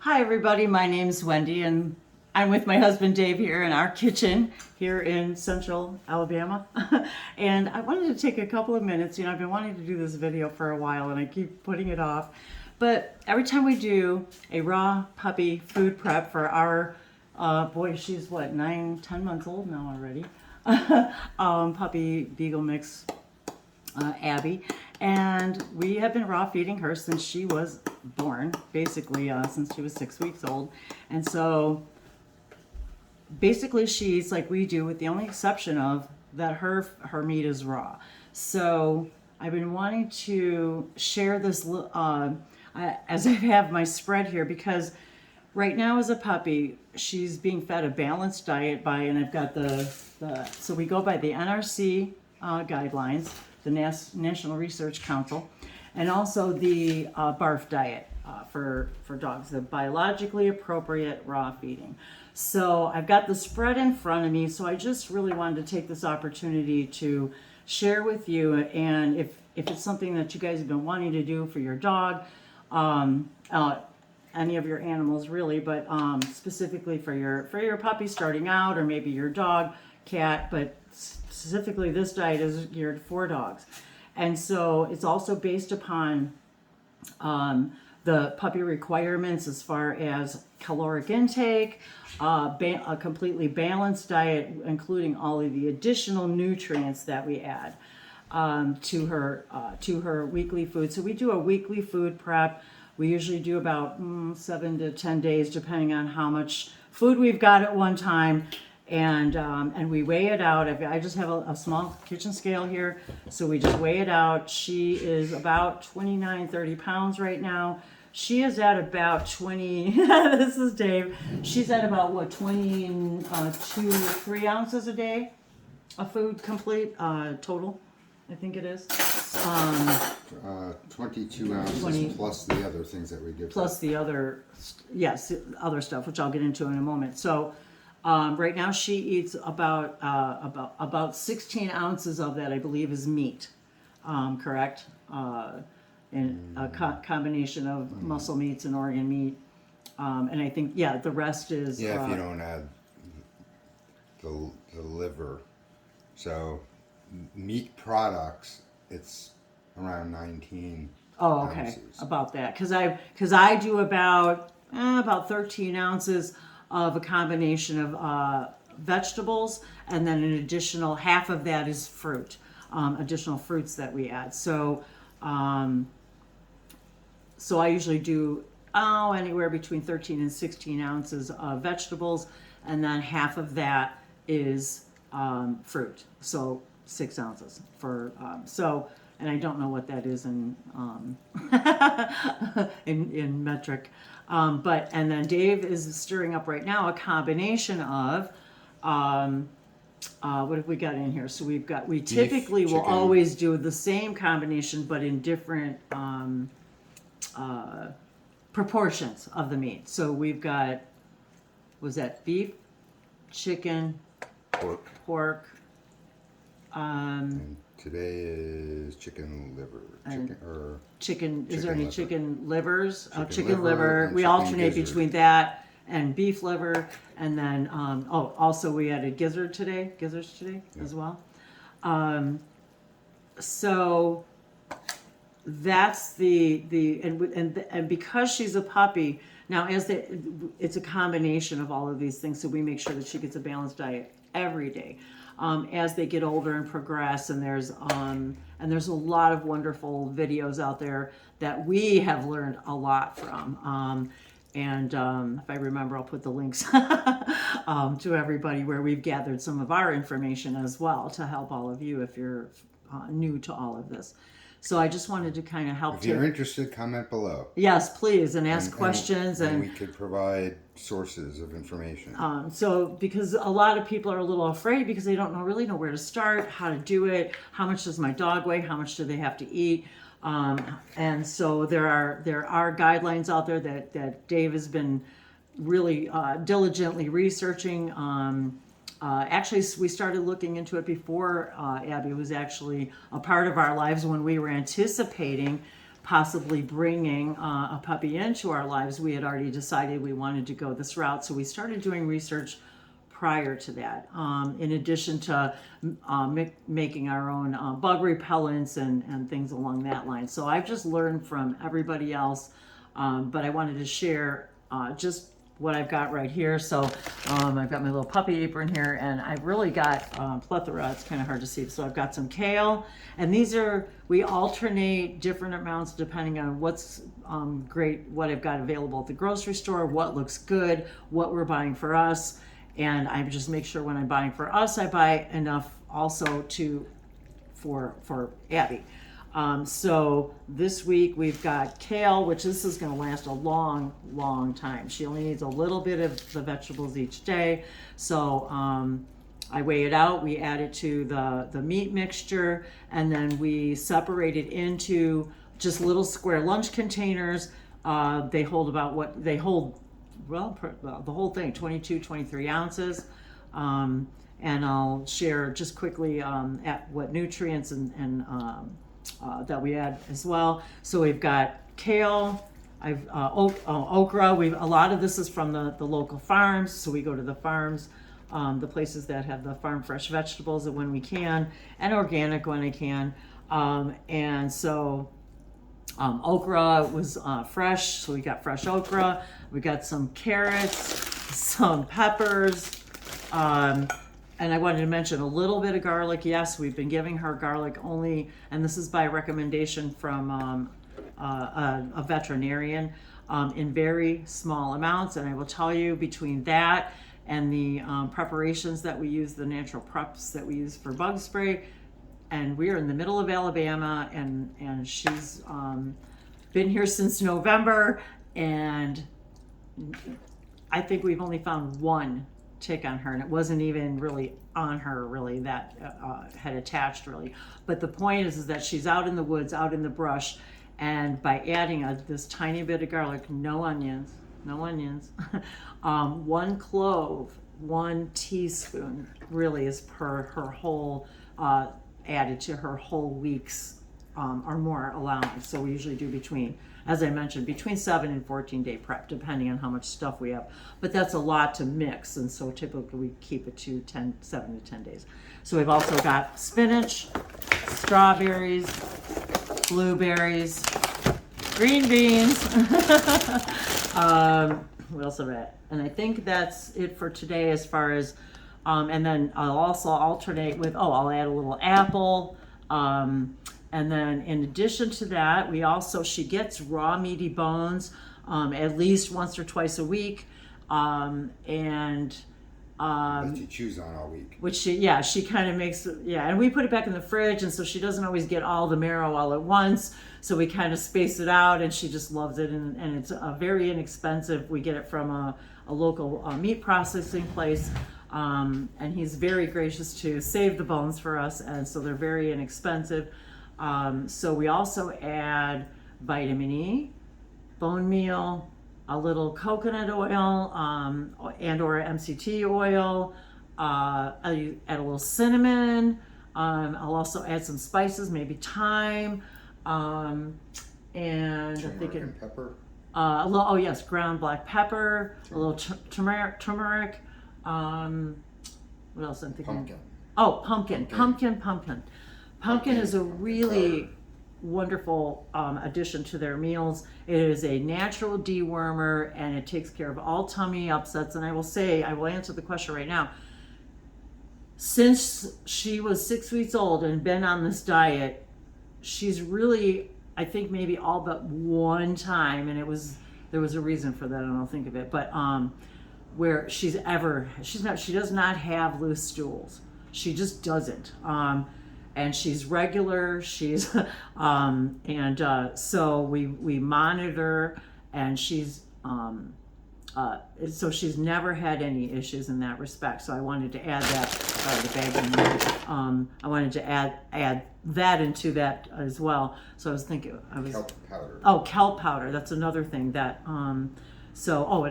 Hi everybody, my name's Wendy and I'm with my husband Dave here in our kitchen here in central Alabama. And I wanted to take a couple of minutes, I've been wanting to do this video for a while and I keep putting it off. But every time we do a raw puppy food prep for our, boy, she's what, 9-10 months old now already, puppy Beagle mix, Abby, and we have been raw feeding her since she was born, basically since she was 6 weeks old. And so basically she eats like we do, with the only exception of that her meat is raw. So I've been wanting to share this as I have my spread here, because right now as a puppy she's being fed a balanced diet by, and I've got so we go by the NRC guidelines, the National Research Council, and also the BARF diet for dogs, the biologically appropriate raw feeding. So I've got the spread in front of me, so I just really wanted to take this opportunity to share with you, and if it's something that you guys have been wanting to do for your dog, any of your animals really, but specifically for your puppy starting out, or maybe your dog, cat, but specifically this diet is geared for dogs. And so it's also based upon the puppy requirements as far as caloric intake, a completely balanced diet, including all of the additional nutrients that we add to her weekly food. So we do a weekly food prep. We usually do about 7 to 10 days, depending on how much food we've got at one time. And we weigh it out. I just have a small kitchen scale here, so we just weigh it out. She is about 29-30 pounds right now. She is at about 20, this is Dave, she's at about what, 3 ounces a day of food complete, total, I think it is. 22 ounces plus the other things that we give. Plus the other, yes, other stuff, which I'll get into in a moment. So right now she eats about 16 ounces of that, I believe, is meat, correct? And a combination of muscle meats and organ meat. And I think, the rest is... Yeah, if you don't add the liver. So meat products, it's around 19 ounces. About that. Because I do about 13 ounces of a combination of vegetables, and then an additional half of that is fruit, additional fruits that we add. So so I usually do anywhere between 13 and 16 ounces of vegetables, and then half of that is fruit. So 6 ounces for and I don't know what that is in in metric. But then Dave is stirring up right now a combination of what have we got in here? So we typically will always do the same combination, but in different proportions of the meat. So we've got, was that beef, chicken, pork. And today is chicken liver. Is there any liver. Chicken livers? Chicken liver. We alternate between that and beef liver, and then also we added gizzards today as well. So that's and because she's a puppy now, it's a combination of all of these things. So we make sure that she gets a balanced diet every day. As they get older and progress, and there's a lot of wonderful videos out there that we have learned a lot from. If I remember, I'll put the links to everybody where we've gathered some of our information as well to help all of you if you're new to all of this. So I just wanted to kind of help. If you're interested, comment below. Yes, please, and ask questions. And we could provide sources of information. So because a lot of people are a little afraid because they don't really know where to start, how to do it, how much does my dog weigh, how much do they have to eat. And so there are guidelines out there that Dave has been really diligently researching. Actually, we started looking into it before Abby was actually a part of our lives, when we were anticipating possibly bringing a puppy into our lives. We had already decided we wanted to go this route, so we started doing research prior to that, in addition to making our own bug repellents and things along that line. So I've just learned from everybody else, but I wanted to share just what I've got right here. So I've got my little puppy apron here, and I've really got plethora. It's kind of hard to see. So I've got some kale, and we alternate different amounts depending on what's great, what I've got available at the grocery store, what looks good, what we're buying for us. And I just make sure when I'm buying for us, I buy enough also for Abby. So this week we've got kale, which this is going to last a long, long time. She only needs a little bit of the vegetables each day. So I weigh it out, we add it to the meat mixture, and then we separate it into just little square lunch containers. They hold the whole thing, 22, 23 ounces. And I'll share just quickly at what nutrients and that we add as well. So we've got kale, okra. A lot of this is from the local farms. So we go to the farms, the places that have the farm fresh vegetables when we can, and organic when I can. And so okra was fresh, so we got fresh okra. We got some carrots, some peppers, and I wanted to mention a little bit of garlic. Yes, we've been giving her garlic only, and this is by recommendation from a veterinarian, in very small amounts. And I will tell you, between that and the preparations that we use, the natural preps that we use for bug spray, and we're in the middle of Alabama, and she's been here since November, and I think we've only found one tick on her, and it wasn't even really on her really that had attached really. But the point is that she's out in the woods, out in the brush, and by adding this tiny bit of garlic, no onions, one clove, 1 teaspoon really is per her whole added to her whole week's or more allowance. So we usually do between, as I mentioned, between 7 and 14 day prep, depending on how much stuff we have. But that's a lot to mix, and so typically we keep it to 7 to 10 days. So we've also got spinach, strawberries, blueberries, green beans. What else have I got? And I think that's it for today as far as, and then I'll also alternate with, I'll add a little apple. And then in addition to that, she gets raw meaty bones at least once or twice a week. That she chews on all week. Which she kind of makes, and we put it back in the fridge, and so she doesn't always get all the marrow all at once. So we kind of space it out, and she just loves it, and it's very inexpensive. We get it from a local meat processing place. And he's very gracious to save the bones for us, and so they're very inexpensive. So we also add vitamin E, bone meal, a little coconut oil, and or MCT oil. I add a little cinnamon. I'll also add some spices, maybe thyme, and Turmeric I'm thinking and pepper. a little, yes, ground black pepper, a little turmeric. What else I'm thinking? Pumpkin. Pumpkin is a really wonderful addition to their meals. It is a natural dewormer, and it takes care of all tummy upsets. And I will answer the question right now. Since she was 6 weeks old and been on this diet, she's really, I think maybe all but one time, and there was a reason for that, and I'll think of it, but where she does not have loose stools. She just doesn't. And she's regular. She's so we monitor, and she's so she's never had any issues in that respect. So I wanted to add that. I wanted to add that into that as well. So I was thinking, Kelp powder. Oh, kelp powder. That's another thing that. And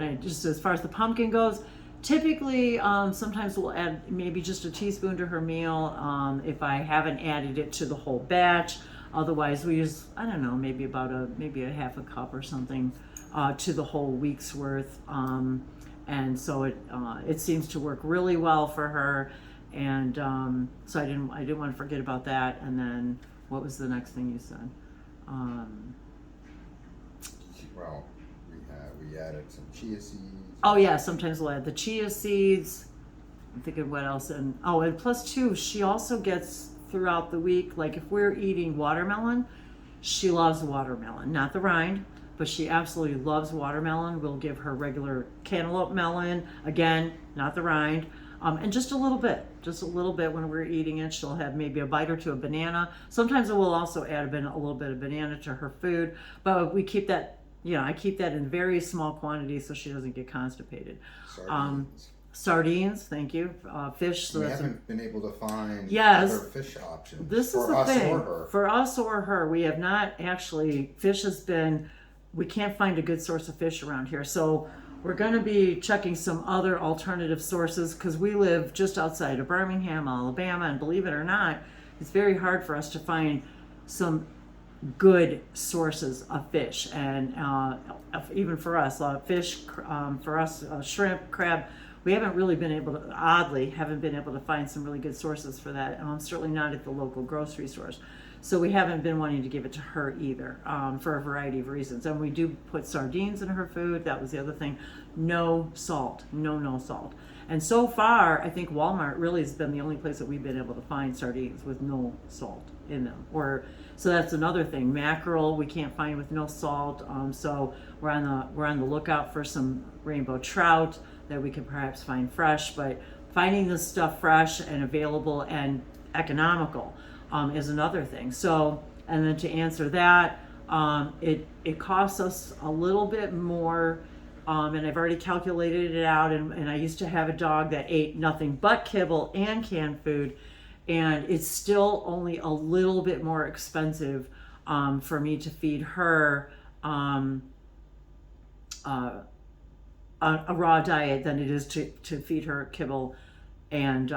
I just, as far as the pumpkin goes, typically sometimes we'll add maybe just a teaspoon to her meal. If I haven't added it to the whole batch, Otherwise, we use, I don't know, maybe a half a cup or something to the whole week's worth. And so it seems to work really well for her. And so I didn't want to forget about that. And then what was the next thing you said? Well, we added some chia seeds. Oh yeah, sometimes we'll add the chia seeds. I'm thinking what else, and plus too, she also gets throughout the week, like if we're eating watermelon, she loves watermelon, not the rind, but she absolutely loves watermelon. We'll give her regular cantaloupe melon, again, not the rind, and just a little bit when we're eating it. She'll have maybe a bite or two of banana. Sometimes we'll also add a little bit of banana to her food, but we keep that, I keep that in very small quantities so she doesn't get constipated. Sardines, thank you. Fish. So we haven't been able to find yes, other fish options this for is the us thing. or her. For us or her, we have not actually. Fish has been. We can't find a good source of fish around here, so we're going to be checking some other alternative sources because we live just outside of Birmingham, Alabama, and believe it or not, it's very hard for us to find some good sources of fish, and even for us, fish for us, shrimp, crab. We haven't really been able to, haven't been able to find some really good sources for that. Certainly not at the local grocery stores. So we haven't been wanting to give it to her either, for a variety of reasons. And we do put sardines in her food. That was the other thing. No salt, no salt. And so far, I think Walmart really has been the only place that we've been able to find sardines with no salt in them. So that's another thing. Mackerel we can't find with no salt. So we're on the lookout for some rainbow trout that we could perhaps find fresh. But finding this stuff fresh and available and economical is another thing. So, and then to answer that, it costs us a little bit more. And I've already calculated it out, and I used to have a dog that ate nothing but kibble and canned food, and it's still only a little bit more expensive for me to feed her a raw diet than it is to feed her kibble and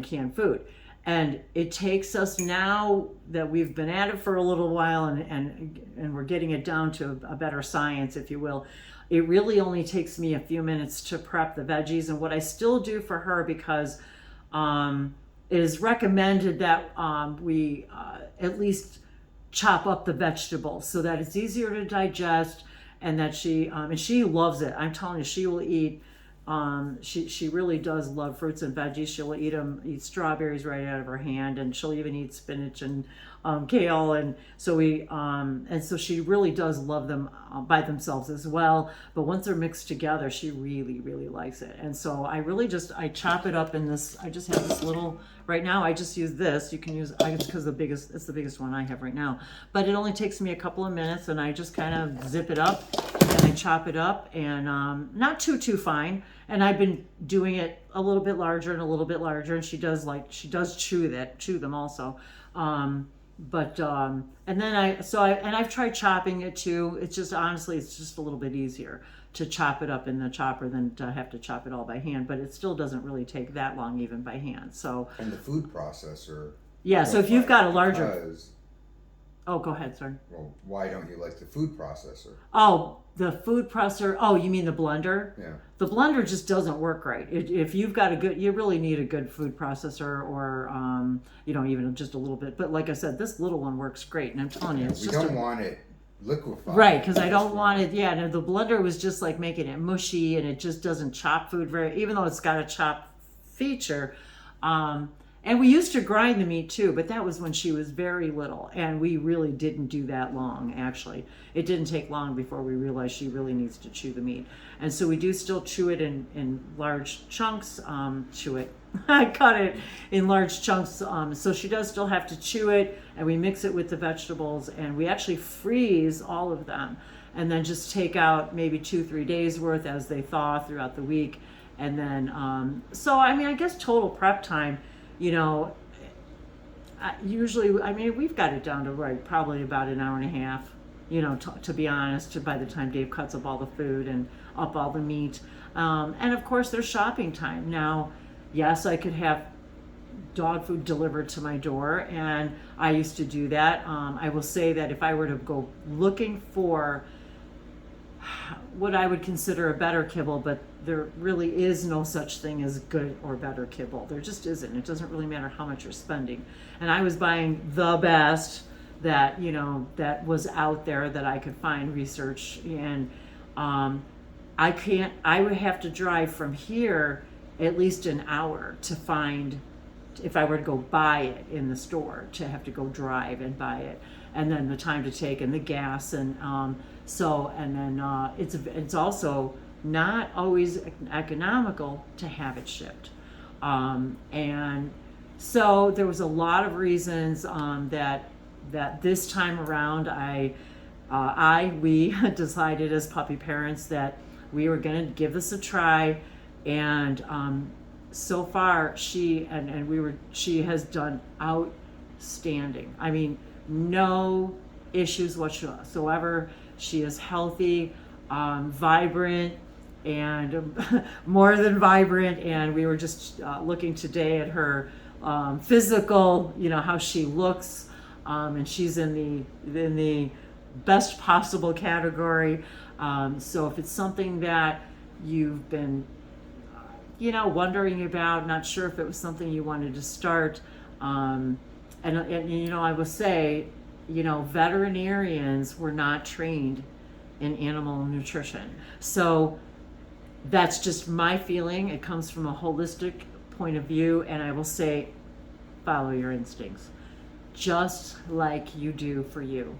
canned food. And it takes us, now that we've been at it for a little while and we're getting it down to a better science, if you will, it really only takes me a few minutes to prep the veggies. And what I still do for her, because it is recommended that we at least chop up the vegetables so that it's easier to digest, and that and she loves it. I'm telling you, she will eat. She really does love fruits and veggies. She'll eat strawberries right out of her hand, and she'll even eat spinach and kale, and so she really does love them by themselves as well. But once they're mixed together, she really likes it. And so I chop it up in this. I just have this little. Right now, I just use this. You can use because it's the biggest one I have right now. But it only takes me a couple of minutes, and I just kind of zip it up and I chop it up, and not too fine. And I've been doing it a little bit larger and a little bit larger, and she does chew them also. And then I've tried chopping it too. It's just, honestly, it's just a little bit easier to chop it up in the chopper than to have to chop it all by hand, but it still doesn't really take that long even by hand. So, and the food processor. Yeah, so if you've got a larger. Oh, go ahead, sorry. Well, why don't you like the food processor? Oh, the food processor. Oh, you mean the blender? Yeah. The blender just doesn't work right. If you've got you really need a good food processor, or even just a little bit. But like I said, this little one works great, and I'm telling you, we don't want it liquefied. Right, because I don't want it. Yeah, no, the blender was just like making it mushy, and it just doesn't chop food even though it's got a chop feature. And we used to grind the meat too, but that was when she was very little, and we really didn't do that long, actually. It didn't take long before we realized she really needs to chew the meat. And so we do still chew it in large chunks, I cut it in large chunks, so she does still have to chew it, and we mix it with the vegetables, and we actually freeze all of them, and then just take out maybe 2-3 days worth as they thaw throughout the week. And then, I guess total prep time, usually, we've got it down to probably about an hour and a half, to be honest, by the time Dave cuts up all the food and up all the meat. And of course, there's shopping time. Now, yes, I could have dog food delivered to my door, and I used to do that. I will say that if I were to go looking for what I would consider a better kibble, but there really is no such thing as good or better kibble. There just isn't. It doesn't really matter how much you're spending. And I was buying the best that, you know, that was out there that I could find research. And I would have to drive from here at least an hour to find, if I were to go buy it in the store, to have to go drive and buy it. And then the time to take and the gas and it's also not always economical to have it shipped. And so there was a lot of reasons that this time around we decided as puppy parents that we were going to give this a try. And so far she has done outstanding. I mean, no issues whatsoever. She is healthy, vibrant, and more than vibrant. And we were just looking today at her physical, you know, how she looks, and she's in the best possible category. So if it's something that you've been, you know, wondering about, not sure if it was something you wanted to start, and you know, I will say, you know, veterinarians were not trained in animal nutrition. So that's just my feeling. It comes from a holistic point of view, and I will say, follow your instincts. Just like you do for you.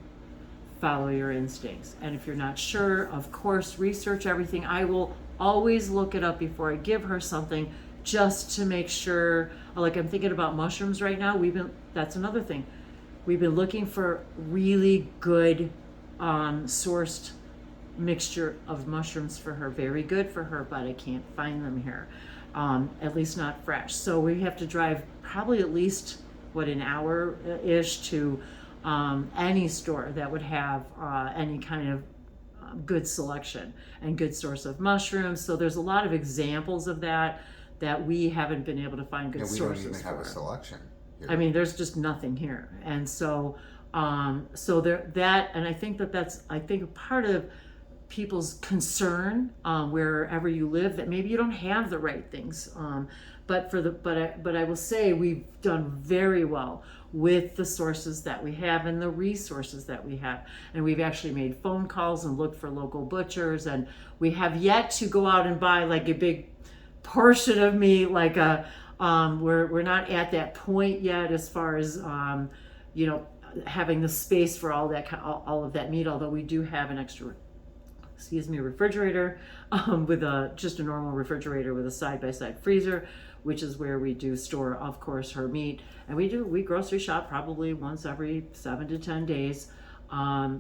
Follow your instincts. And if you're not sure, of course, research everything. I will always look it up before I give her something, just to make sure. Like, I'm thinking about mushrooms right now. That's another thing. We've been looking for really good sourced mixture of mushrooms for her. Very good for her, but I can't find them here. At least not fresh. So we have to drive probably at least, an hour-ish to any store that would have any kind of good selection and good source of mushrooms. So there's a lot of examples of that we haven't been able to find good sources for. We don't even have a selection here. I mean, there's just nothing here. And so and I think that's part of people's concern wherever you live, that maybe you don't have the right things. But I will say we've done very well with the sources that we have and the resources that we have. And we've actually made phone calls and looked for local butchers, and we have yet to go out and buy like a big portion of meat, like we're not at that point yet as far as you know, having the space for all of that meat, although we do have an extra refrigerator with just a normal refrigerator with a side-by-side freezer, which is where we do store, of course, her meat. And we grocery shop probably once every 7 to 10 days.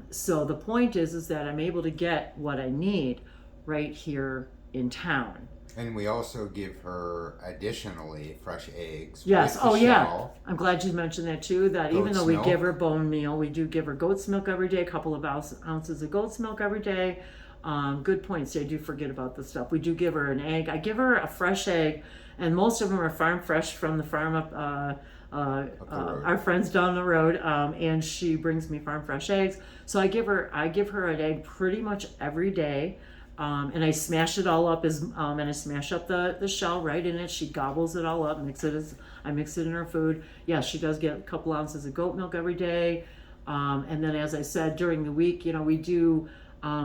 So the point is that I'm able to get what I need right here in town. And we also give her additionally fresh eggs. Yes. Oh, yeah. I'm glad you mentioned that too. That even though we milk. give her bone meal, we do give her goat's milk every day, a couple of ounces of goat's milk every day. Good points. I do forget about this stuff. We do give her an egg. I give her a fresh egg, and most of them are farm fresh from the farm up our friends down the road. And she brings me farm fresh eggs. So I give her an egg pretty much every day. And I smash it all up and I smash up the shell right in it. She gobbles it all up, I mix it in her food. Yeah, she does get a couple ounces of goat milk every day. And then, as I said, during the week, you know, we do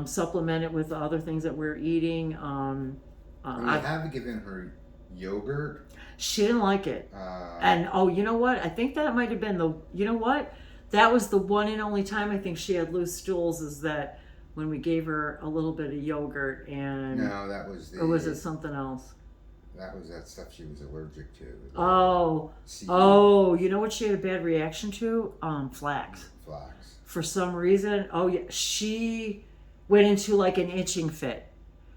supplement it with the other things that we're eating. I have given her yogurt. She didn't like it. And you know what? I think that might have been that was the one and only time I think she had loose stools, is that when we gave her a little bit of yogurt. And no, that was or was it something else? That was that stuff she was allergic to. You know what she had a bad reaction to? Flax. Flax. For some reason, she went into like an itching fit.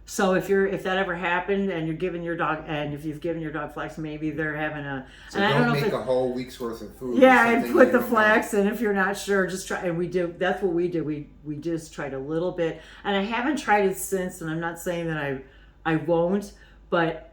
So if that ever happened and you're giving your dog, and if you've given your dog flax, maybe they're having a. So and don't I don't know make if a whole week's worth of food. Yeah, and put the flax in. If you're not sure, just try. And we do. That's what we do. We just tried a little bit, and I haven't tried it since. And I'm not saying that I won't, but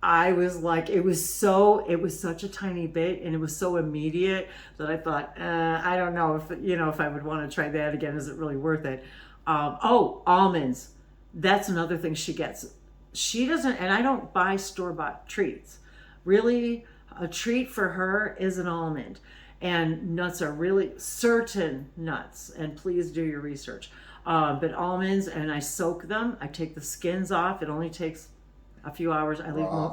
I was like, it was such a tiny bit, and it was so immediate that I thought, I don't know if I would want to try that again. Is it really worth it? Almonds. That's another thing she gets. She doesn't, and I don't buy store-bought treats. Really, a treat for her is an almond. And nuts are really certain nuts, and please do your research. But almonds, and I soak them. I take the skins off. It only takes a few hours. I leave them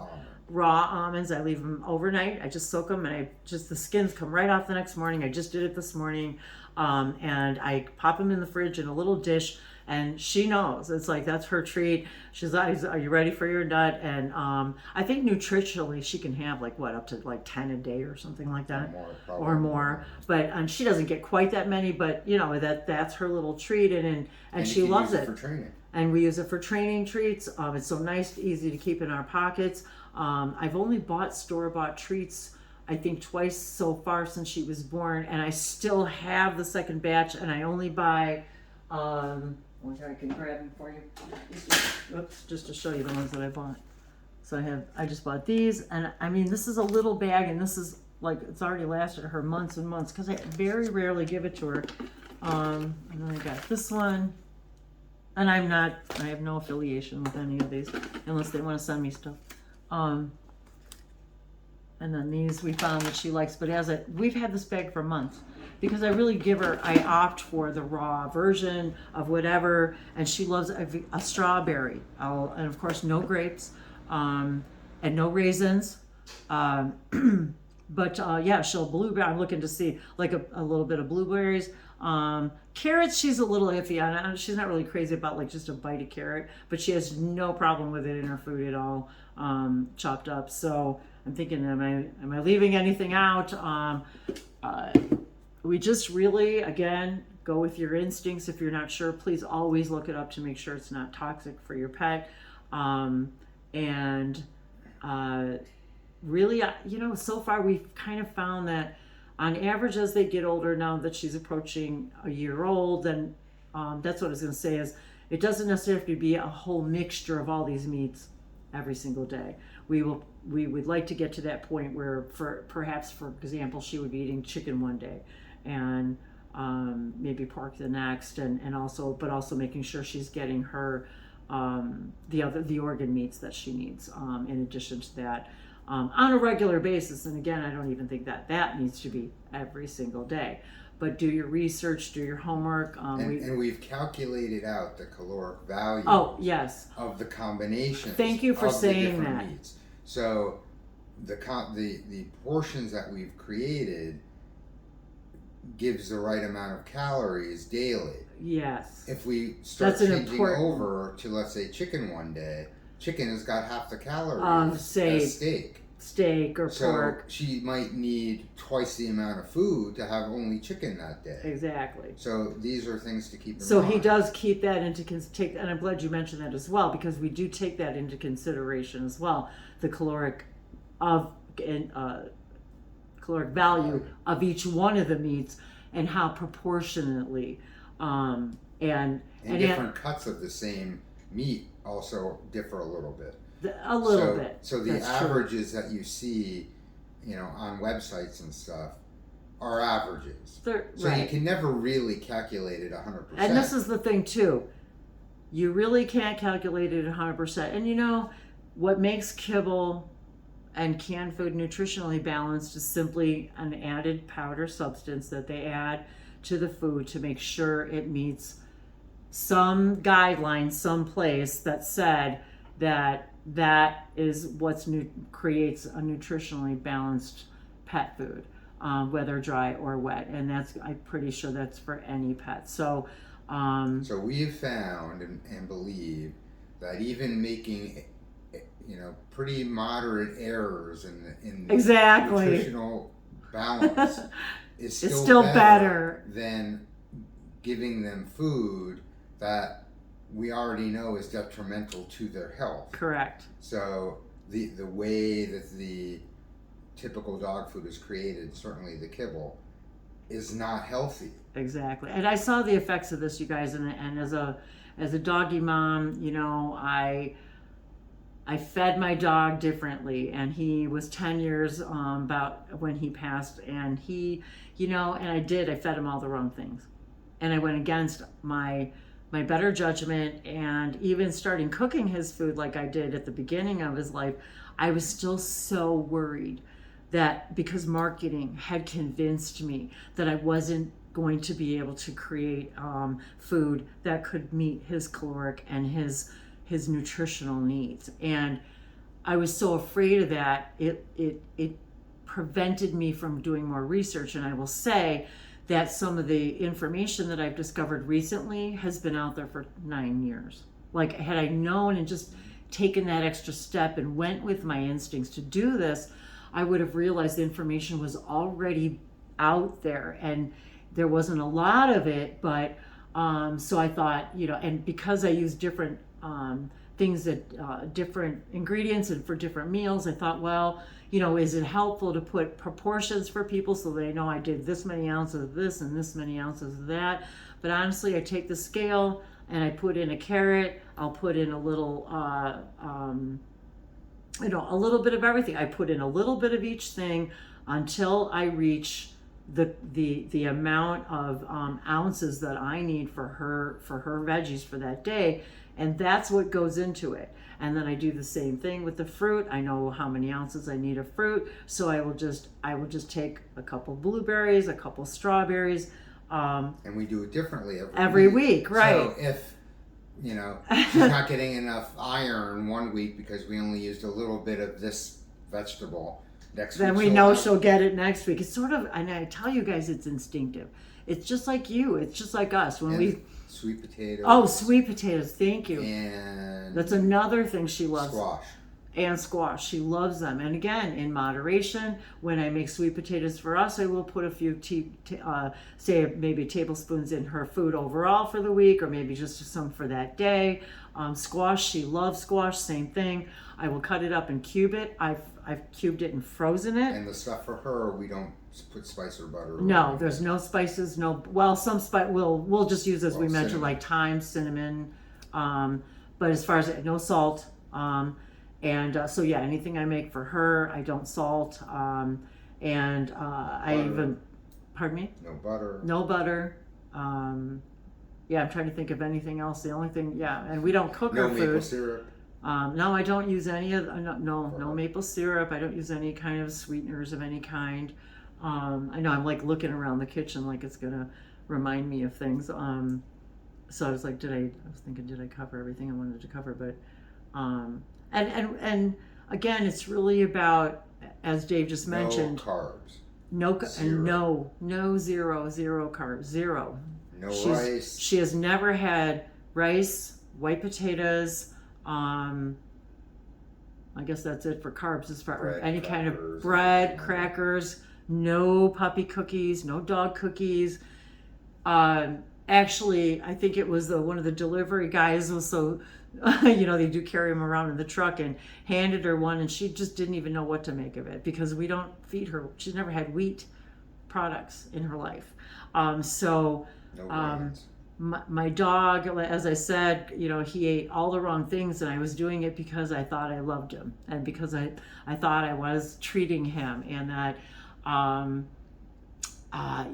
raw almonds. I leave them overnight. I just soak them, and the skins come right off the next morning. I just did it this morning, and I pop them in the fridge in a little dish. And she knows. It's like, that's her treat. She's like, are you ready for your nut? And I think nutritionally she can have up to 10 a day or something like that. Or more. But she doesn't get quite that many, but that's her little treat, and she loves it. For training. And we use it for training treats. It's so nice, easy to keep in our pockets. I've only bought store-bought treats, I think, twice so far since she was born, and I still have the second batch, and I only buy I can grab them for you. Oops, just to show you the ones that I bought. So I just bought these, and I mean, this is a little bag, and this is it's already lasted her months and months, because I very rarely give it to her. And then I got this one, and I have no affiliation with any of these, unless they want to send me stuff. And then these we found that she likes, but we've had this bag for months, because I really I opt for the raw version of whatever, and she loves a strawberry. And of course no grapes, and no raisins. But she'll blueberry. I'm looking to see a little bit of blueberries. Carrots, she's a little iffy on. She's not really crazy about just a bite of carrot, but she has no problem with it in her food at all, chopped up. So I'm thinking, am I leaving anything out? We just really, again, go with your instincts. If you're not sure, please always look it up to make sure it's not toxic for your pet. Really, so far we've kind of found that on average, as they get older, now that she's approaching a year old, then that's what I was going to say, is it doesn't necessarily have to be a whole mixture of all these meats every single day. We would like to get to that point where, for example, she would be eating chicken one day, and maybe pork the next, and also making sure she's getting her the organ meats that she needs, in addition to that, on a regular basis. And again, I don't even think that needs to be every single day. But do your research, do your homework. And we've calculated out the caloric value. Oh, yes. Of the combinations. Thank you for saying that. Meats. So the portions that we've created gives the right amount of calories daily. Yes. If we start changing over to, let's say, chicken one day, chicken has got half the calories as steak or pork. She might need twice the amount of food to have only chicken that day. Exactly. So these are things to keep in mind. So he does keep that and I'm glad you mentioned that as well, because we do take that into consideration as well, the caloric value of each one of the meats, and how proportionately and different cuts of the same meat also differ a little bit. A little bit. So the averages that you see, on websites and stuff, are averages. You can never really calculate it 100%. And this is the thing too. You really can't calculate it 100%. And what makes kibble and canned food nutritionally balanced is simply an added powder substance that they add to the food to make sure it meets some guidelines someplace that said that is what creates a nutritionally balanced pet food, whether dry or wet. And I'm pretty sure that's for any pet. So we have found and believe that even making pretty moderate errors in the nutritional balance is still better than giving them food that we already know is detrimental to their health. Correct. So the way that the typical dog food is created, certainly the kibble, is not healthy. Exactly. And I saw the effects of this, you guys, and as a doggy mom, I fed my dog differently, and he was 10 years about when he passed, and he, and I fed him all the wrong things. And I went against my better judgment, and even starting cooking his food like I did at the beginning of his life, I was still so worried that because marketing had convinced me that I wasn't going to be able to create food that could meet his caloric and his nutritional needs. And I was so afraid of that, it prevented me from doing more research. And I will say that some of the information that I've discovered recently has been out there for 9 years. Like, had I known and just taken that extra step and went with my instincts to do this, I would have realized the information was already out there, and there wasn't a lot of it. But so I thought, and because I use different things that different ingredients and for different meals, I thought, well, is it helpful to put proportions for people so they know I did this many ounces of this and this many ounces of that? But honestly, I take the scale and I put in a carrot. I'll put in a little, a little bit of everything. I put in a little bit of each thing until I reach the amount of ounces that I need for her veggies for that day. And that's what goes into it. And then I do the same thing with the fruit. I know how many ounces I need of fruit, so I will just take a couple blueberries, a couple strawberries. And we do it differently every week, right? So if she's not getting enough iron one week because we only used a little bit of this vegetable, next week then we know she'll get it next week. It's sort of, and I tell you guys, it's instinctive. It's just like you. It's just like us when we. Sweet potatoes. Oh, sweet potatoes. Thank you. And that's another thing she loves. Squash. And squash. She loves them. And again, in moderation, when I make sweet potatoes for us, I will put a few, say maybe tablespoons in her food overall for the week, or maybe just some for that day. Squash, she loves squash. Same thing. I will cut it up and cube it. I've cubed it and frozen it. And the stuff for her, we don't put spice or butter. No, there's no spices. No, well, some spice we'll just use as we mentioned, cinnamon. Like thyme, cinnamon. But as far as no salt. So yeah, anything I make for her, I don't salt. I even, pardon me? No butter. No butter. Yeah, I'm trying to think of anything else. The only thing, yeah, and we don't cook her food. No maple syrup. No, I don't use any of no maple syrup. I don't use any kind of sweeteners of any kind. I know I'm like looking around the kitchen like it's gonna remind me of things. So I was like, did I cover everything I wanted to cover? But and again, it's really about, as Dave just mentioned, no carbs. No zero carbs, zero. No rice. She has never had rice, white potatoes. I guess that's it for carbs as far as any kind of bread, crackers. No puppy cookies, no dog cookies. Actually, I think it was one of the delivery guys was so, they do carry them around in the truck, and handed her one, and she just didn't even know what to make of it because we don't feed her. She's never had wheat products in her life. No grains. My dog, as I said, he ate all the wrong things, and I was doing it because I thought I loved him, and because I thought I was treating him, and that, and I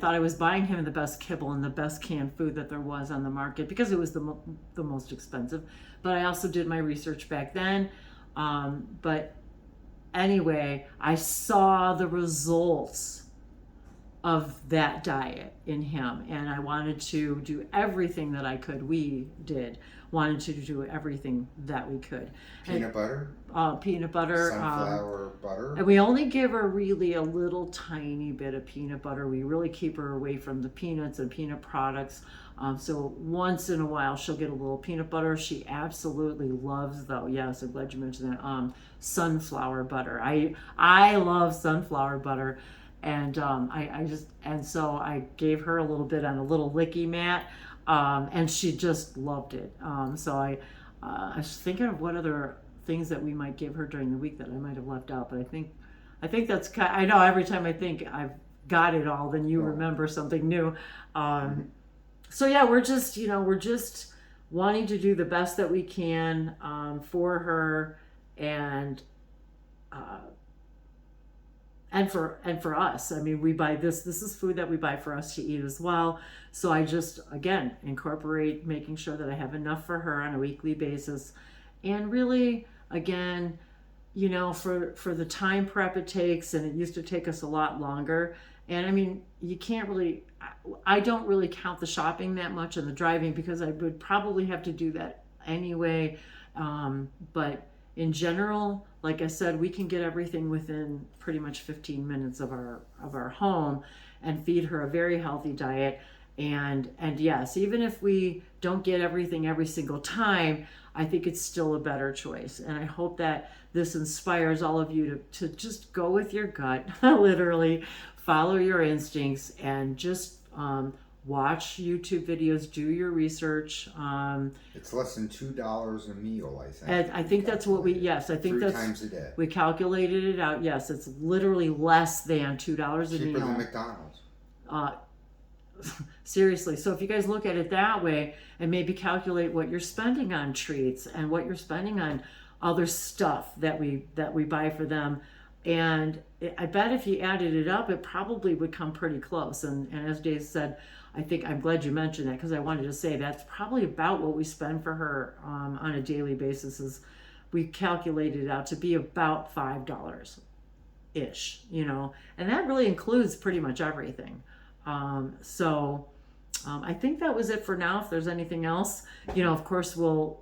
thought I was buying him the best kibble and the best canned food that there was on the market because it was the most expensive. But I also did my research back then. But anyway, I saw the results of that diet in him, and I wanted to do everything that I could. We wanted to do everything that we could. Peanut butter, sunflower butter, and we only give her really a little tiny bit of peanut butter. We really keep her away from the peanuts and peanut products. So once in a while she'll get a little peanut butter. She absolutely loves, though, yes, I'm glad you mentioned that, sunflower butter. I love sunflower butter. And so I gave her a little bit on a little licky mat, and she just loved it. So I was thinking of what other things that we might give her during the week that I might have left out, but I think that's I know every time I think I've got it all, then you remember something new. So yeah, we're just wanting to do the best that we can for her and for us. I mean, we buy this is food that we buy for us to eat as well. So I just, again, incorporate making sure that I have enough for her on a weekly basis. And really, again, you know, for the time prep it takes, and it used to take us a lot longer. And I mean, you can't really, I don't really count the shopping that much and the driving, because I would probably have to do that anyway. But in general, like I said, we can get everything within pretty much 15 minutes of our home and feed her a very healthy diet. And yes, even if we don't get everything every single time, I think it's still a better choice. And I hope that this inspires all of you to just go with your gut, literally follow your instincts, and just watch YouTube videos, do your research. It's less than $2 a meal, I think. And I think that's what we, yes, I think 3 that's, times a day. we calculated it out. Yes, it's literally less than $2 a meal. Cheaper than McDonald's. Seriously. So if you guys look at it that way, and maybe calculate what you're spending on treats and what you're spending on other stuff that we buy for them, and I bet if you added it up, it probably would come pretty close. And as Dave said, I think, I'm glad you mentioned that, because I wanted to say that's probably about what we spend for her on a daily basis. Is we calculated it out to be about $5 ish, you know, and that really includes pretty much everything. So I think that was it for now. If there's anything else, you know, of course we'll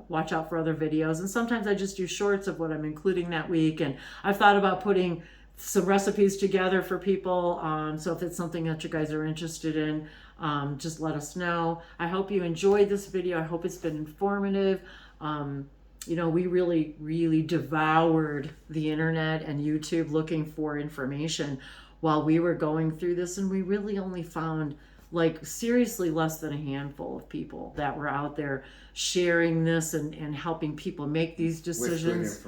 watch out for other videos, and sometimes I just do shorts of what I'm including that week. And I've thought about putting some recipes together for people, so if it's something that you guys are interested in, just let us know. I hope you enjoyed this video. I hope it's been informative. You know, we really devoured the internet and YouTube looking for information while we were going through this, and we really only found, like, seriously less than a handful of people that were out there sharing this and helping people make these decisions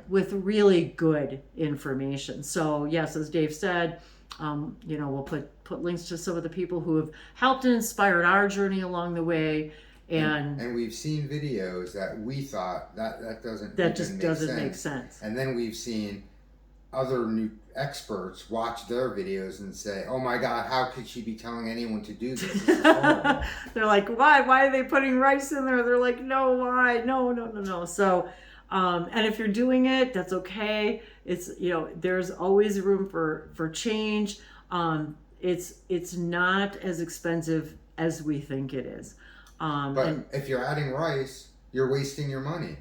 with really good information. So yes, as Dave said, you know, we'll put links to some of the people who have helped and inspired our journey along the way. And we've seen videos that we thought that doesn't make sense. And then we've seen other new experts watch their videos and say, "Oh my God, how could she be telling anyone to do this? This is horrible." They're like, "Why are they putting rice in there?" They're like, "No, why? No." So, and if you're doing it, that's okay. It's, you know, there's always room for change. It's not as expensive as we think it is. But if you're adding rice, you're wasting your money.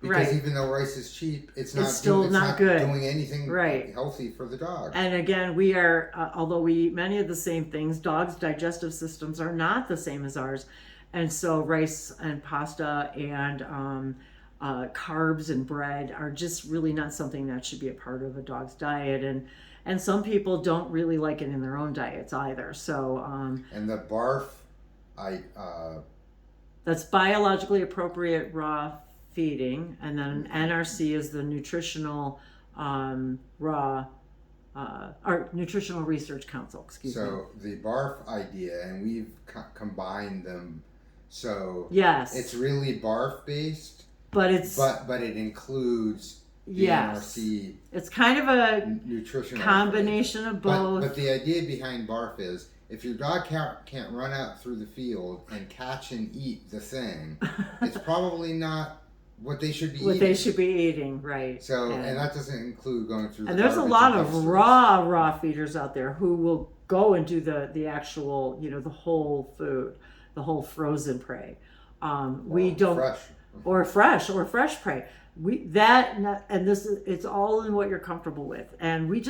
Because even though rice is cheap, it's not doing anything healthy for the dog. And again, we are, although we eat many of the same things, dogs' digestive systems are not the same as ours. And so rice and pasta and carbs and bread are just really not something that should be a part of a dog's diet. And some people don't really like it in their own diets either. So and the BARF, that's biologically appropriate raw feeding, and then NRC is the nutritional or Nutritional Research Council, excuse me. So the BARF idea, and we've combined them, so yes, it's really BARF based, but it includes the NRC. It's kind of a nutritional combination of both. But the idea behind BARF is, if your dog can't run out through the field and catch and eat the thing, it's probably not what they should be eating. Right. So, and that doesn't include going through and there's a lot of raw feeders out there who will go and do the actual, you know, the whole food, the whole frozen prey. We don't, fresh. or fresh prey. It's all in what you're comfortable with. And we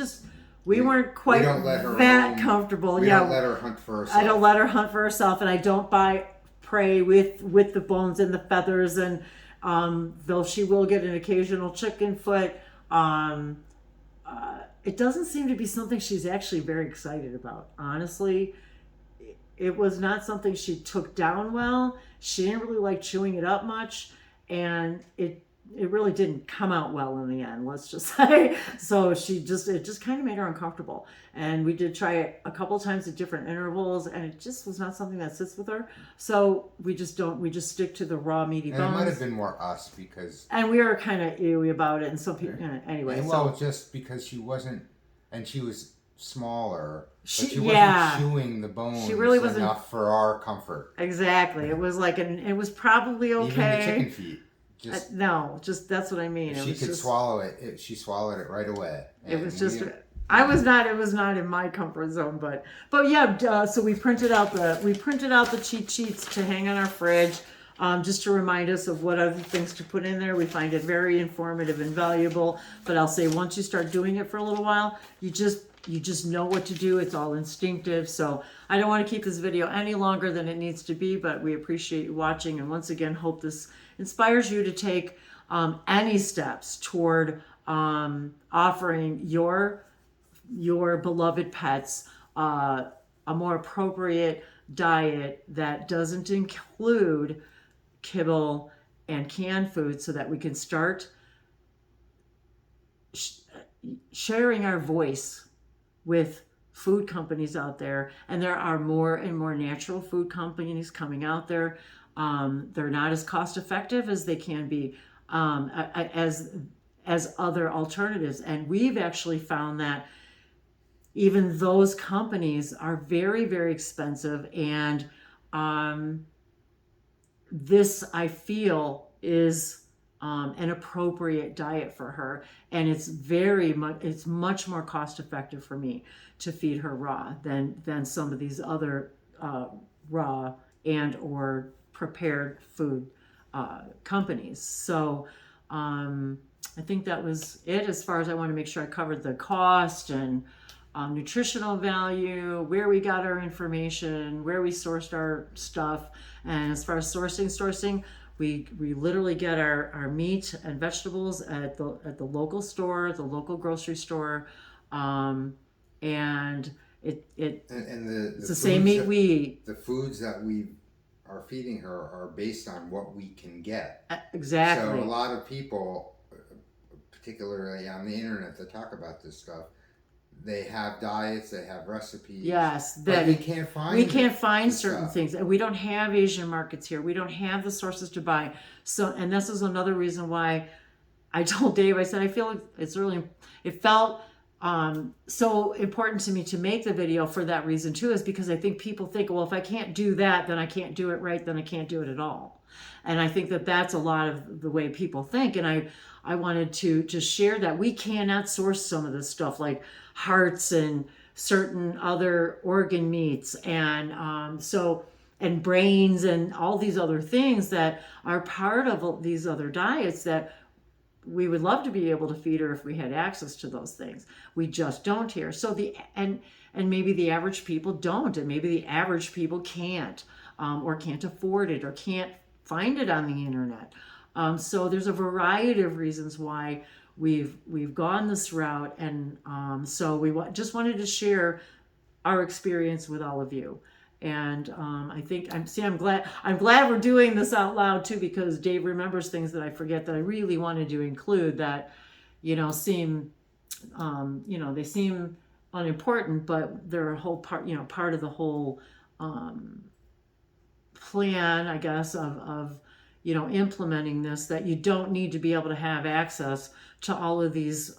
weren't quite that comfortable. We don't let her hunt for herself. I don't let her hunt for herself, and I don't buy prey with the bones and the feathers, and though she will get an occasional chicken foot, it doesn't seem to be something she's actually very excited about. Honestly, it was not something she took down well. She didn't really like chewing it up much, and it really didn't come out well in the end, let's just say. So it just kind of made her uncomfortable. And we did try it a couple times at different intervals, and it just was not something that sits with her. So we just stick to the raw meaty bones. And it might have been more us because. And we were kind of ewy about it, and some people, anyway. And well, just because she wasn't, and she was smaller, but she wasn't yeah, chewing the bones she really wasn't enough for our comfort. Exactly. It was like, it was probably okay. Even the chicken feet. No, that's what I mean. She could swallow it. She swallowed it right away. It was just. It was not in my comfort zone, but yeah. So we printed out the cheat sheets to hang on our fridge, just to remind us of what other things to put in there. We find it very informative and valuable. But I'll say, once you start doing it for a little while, you just know what to do. It's all instinctive. So I don't want to keep this video any longer than it needs to be, but we appreciate you watching, and once again hope this inspires you to take any steps toward offering your beloved pets a more appropriate diet that doesn't include kibble and canned food, so that we can start sharing our voice with food companies out there. And there are more and more natural food companies coming out there. They're not as cost effective as they can be, as other alternatives. And we've actually found that even those companies are very, very expensive. And this, I feel, is an appropriate diet for her, and it's much more cost effective for me to feed her raw than some of these other raw and or prepared food companies. So I think that was it, as far as I want to make sure I covered the cost and nutritional value, where we got our information, where we sourced our stuff. And as far as sourcing, we literally get our meat and vegetables at the local store, the local grocery store, and it's the same meat we eat. The foods that we are feeding her are based on what we can get. Exactly. So a lot of people, particularly on the internet, that talk about this stuff, they have diets, they have recipes. Yes, but we can't find certain things. And we don't have Asian markets here. We don't have the sources to buy. So, and this is another reason why I told Dave, I said, I feel like it felt so important to me to make the video for that reason too, is because I think people think, well, if I can't do that, then I can't do it right, then I can't do it at all. And I think that that's a lot of the way people think. And I wanted to just share that we cannot source some of this stuff, like hearts and certain other organ meats, and and brains and all these other things that are part of these other diets that we would love to be able to feed her if we had access to those things. We just don't here. So and maybe the average people don't, and maybe the average people can't, or can't afford it, or can't find it on the internet. So there's a variety of reasons why we've gone this route, and so we just wanted to share our experience with all of you. And I think I'm glad we're doing this out loud too, because Dave remembers things that I forget that I really wanted to include that seem they seem unimportant, but they're a whole part of the whole plan, I guess, of implementing this, that you don't need to be able to have access to all of these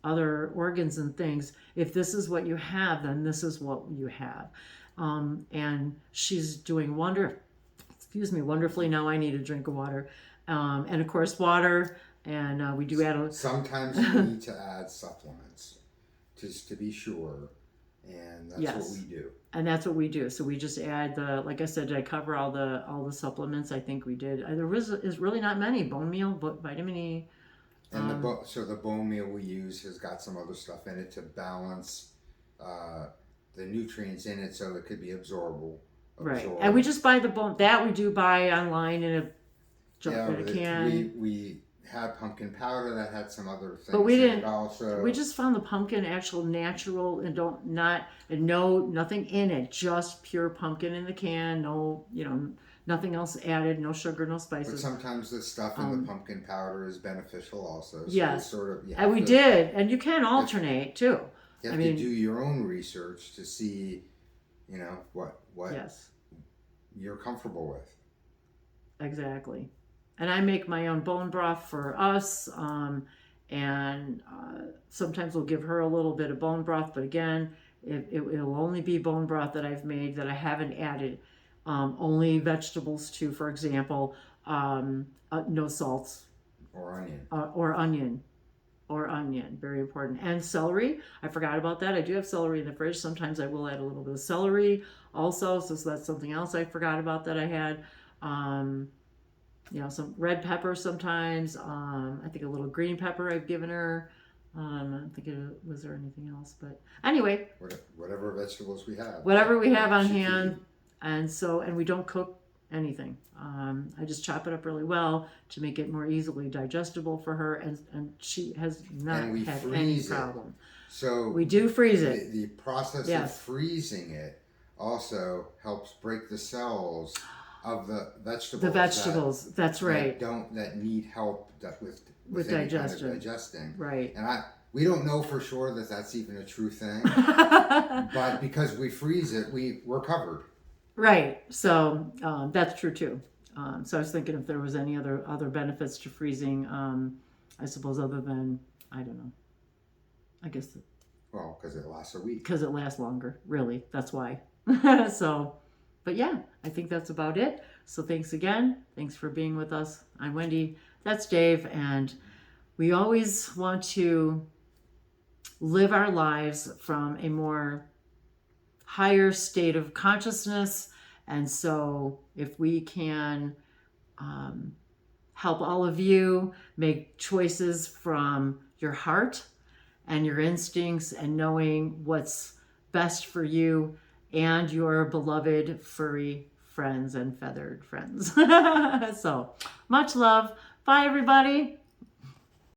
other organs and things. If this is what you have, then this is what you have. And she's doing wonderfully. Now I need a drink of water. And of course, water. And we do add sometimes you need to add supplements just to be sure. And that's what we do. And that's what we do. So we just add like I said, did I cover all the supplements? I think we did. There is really not many. Bone meal, vitamin E. And the bone meal we use has got some other stuff in it to balance the nutrients in it, so it could be absorbable. Right. And we just buy the bone. That we do buy online in a can. We had pumpkin powder that had some other things. But we didn't. Also, we just found the pumpkin actual natural, and nothing in it, just pure pumpkin in the can. No Nothing else added, no sugar, no But spices. sometimes the stuff in the pumpkin powder is beneficial also. So Yes. And we did. And you can alternate too. You have to do your own research to see, what yes. you're comfortable with. Exactly. And I make my own bone broth for us. And sometimes we'll give her a little bit of bone broth. But again, it'll only be bone broth that I've made that I haven't added only vegetables to, for example, no salts. Or onion, very important. And celery, I forgot about that. I do have celery in the fridge. Sometimes I will add a little bit of celery also. So that's something else I forgot about that I had. Some red pepper sometimes. I think a little green pepper I've given her. I don't think was there anything else. But anyway. Whatever vegetables we have. Whatever we have on hand. And we don't cook anything. I just chop it up really well to make it more easily digestible for her, and she has not had any problem. So we do freeze it. The process of freezing it also helps break the cells of the vegetables. The vegetables, that's right. That need help with digestion. Kind of digesting. Right. And we don't know for sure that that's even a true thing, but because we freeze it, we're covered. Right. So that's true too. So I was thinking if there was any other benefits to freezing, I suppose other than, I don't know. I guess. Because it lasts a week. Because it lasts longer, really. That's why. So, but yeah, I think that's about it. So thanks again. Thanks for being with us. I'm Wendy. That's Dave. And we always want to live our lives from a more higher state of consciousness. And so if we can help all of you make choices from your heart and your instincts and knowing what's best for you and your beloved furry friends and feathered friends. So much love. Bye, everybody.